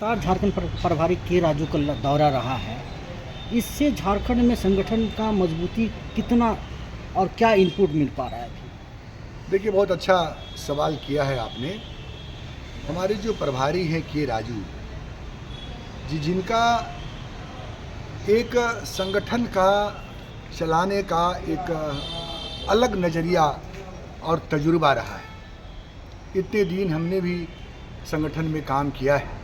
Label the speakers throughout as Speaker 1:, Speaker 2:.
Speaker 1: लगातार झारखंड प्रभारी के राजू का दौरा रहा है। इससे झारखंड में संगठन का मजबूती कितना और क्या इनपुट मिल पा रहा है अभी?
Speaker 2: देखिए, बहुत अच्छा सवाल किया है आपने। हमारे जो प्रभारी हैं के राजू जी, जिनका एक संगठन का चलाने का एक अलग नज़रिया और तजुर्बा रहा है। इतने दिन हमने भी संगठन में काम किया है,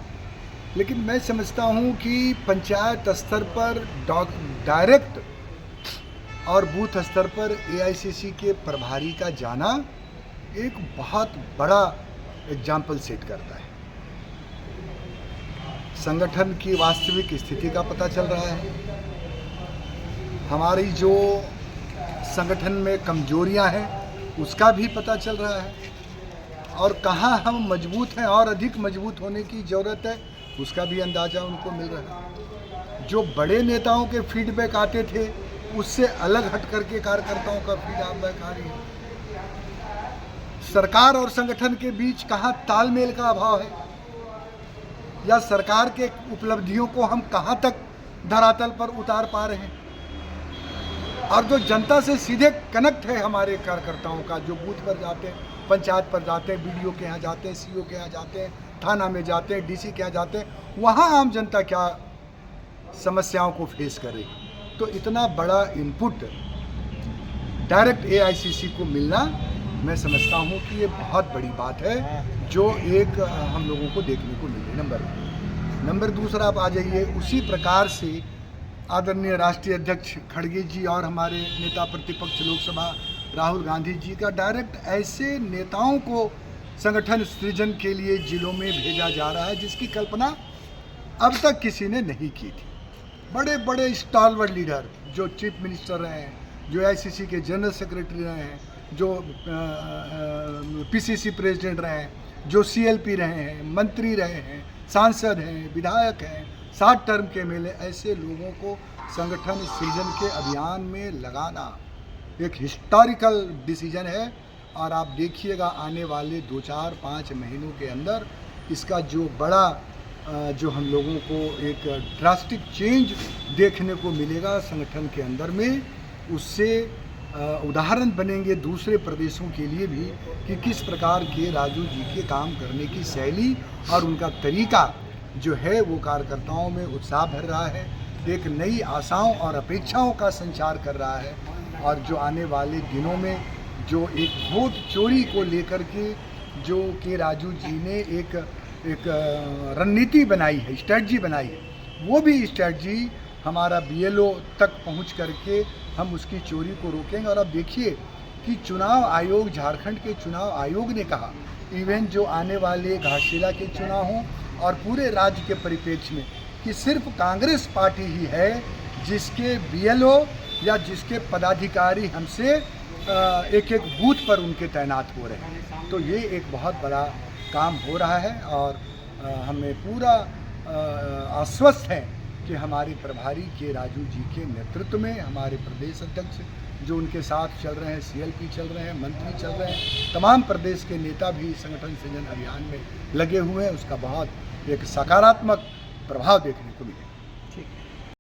Speaker 2: लेकिन मैं समझता हूँ कि पंचायत स्तर पर डायरेक्ट और बूथ स्तर पर एआईसीसी के प्रभारी का जाना एक बहुत बड़ा एग्जाम्पल सेट करता है। संगठन की वास्तविक स्थिति का पता चल रहा है। हमारी जो संगठन में कमजोरियां हैं उसका भी पता चल रहा है, और कहाँ हम मजबूत हैं और अधिक मजबूत होने की ज़रूरत है उसका भी अंदाज़ा उनको मिल रहा है। जो बड़े नेताओं के फीडबैक आते थे उससे अलग हट करके कार्यकर्ताओं का फीडबैक आ रही है। सरकार और संगठन के बीच कहाँ तालमेल का अभाव है, या सरकार के उपलब्धियों को हम कहाँ तक धरातल पर उतार पा रहे हैं, और जो जनता से सीधे कनेक्ट है हमारे कार्यकर्ताओं का, जो बूथ पर जाते हैं, पंचायत पर जाते हैं, बीडीओ के यहाँ जाते हैं, सीओ के यहाँ जाते हैं, थाना में जाते हैं, डीसी के यहाँ जाते हैं, वहाँ आम जनता क्या समस्याओं को फेस करे। तो इतना बड़ा इनपुट डायरेक्ट एआईसीसी को मिलना, मैं समझता हूँ कि ये बहुत बड़ी बात है जो एक हम लोगों को देखने को मिले। नंबर दूसरा, आप आ जाइए उसी प्रकार से आदरणीय राष्ट्रीय अध्यक्ष खड़गे जी और हमारे नेता प्रतिपक्ष लोकसभा राहुल गांधी जी का डायरेक्ट ऐसे नेताओं को संगठन सृजन के लिए जिलों में भेजा जा रहा है जिसकी कल्पना अब तक किसी ने नहीं की थी। बड़े बड़े स्टॉलवर्ड लीडर जो चीफ मिनिस्टर रहे हैं, जो आईसीसी के जनरल सेक्रेटरी रहे हैं, जो पीसीसी प्रेसिडेंट रहे हैं, जो सीएलपी रहे हैं, मंत्री रहे हैं, सांसद हैं, विधायक हैं, 60 टर्म के एमएलए, ऐसे लोगों को संगठन सृजन के अभियान में लगाना एक हिस्टोरिकल डिसीजन है। और आप देखिएगा आने वाले 2-4-5 महीनों के अंदर इसका जो बड़ा जो हम लोगों को एक ड्रास्टिक चेंज देखने को मिलेगा संगठन के अंदर में, उससे उदाहरण बनेंगे दूसरे प्रदेशों के लिए भी कि किस प्रकार के राजू जी के काम करने की शैली और उनका तरीका जो है वो कार्यकर्ताओं में उत्साह भर रहा है, एक नई आशाओं और अपेक्षाओं का संचार कर रहा है। और जो आने वाले दिनों में जो एक वोट चोरी को लेकर के जो के राजू जी ने एक रणनीति बनाई है, स्ट्रेटजी बनाई है, वो भी स्ट्रेटजी हमारा बीएलओ तक पहुंच करके हम उसकी चोरी को रोकेंगे। और अब देखिए कि चुनाव आयोग, झारखंड के चुनाव आयोग ने कहा, इवन जो आने वाले घाटशिला के चुनाव हों और पूरे राज्य के परिप्रेक्ष्य में, कि सिर्फ कांग्रेस पार्टी ही है जिसके बीएलओ या जिसके पदाधिकारी हमसे एक एक बूथ पर उनके तैनात हो रहे हैं। तो ये एक बहुत बड़ा काम हो रहा है, और हमें पूरा आश्वस्त है कि हमारे प्रभारी के राजू जी के नेतृत्व में हमारे प्रदेश अध्यक्ष जो उनके साथ चल रहे हैं, सीएलपी चल रहे हैं, मंत्री चल रहे हैं, तमाम प्रदेश के नेता भी संगठन सृजन अभियान में लगे हुए हैं, उसका बहुत एक सकारात्मक प्रभाव देखने को मिलेगा।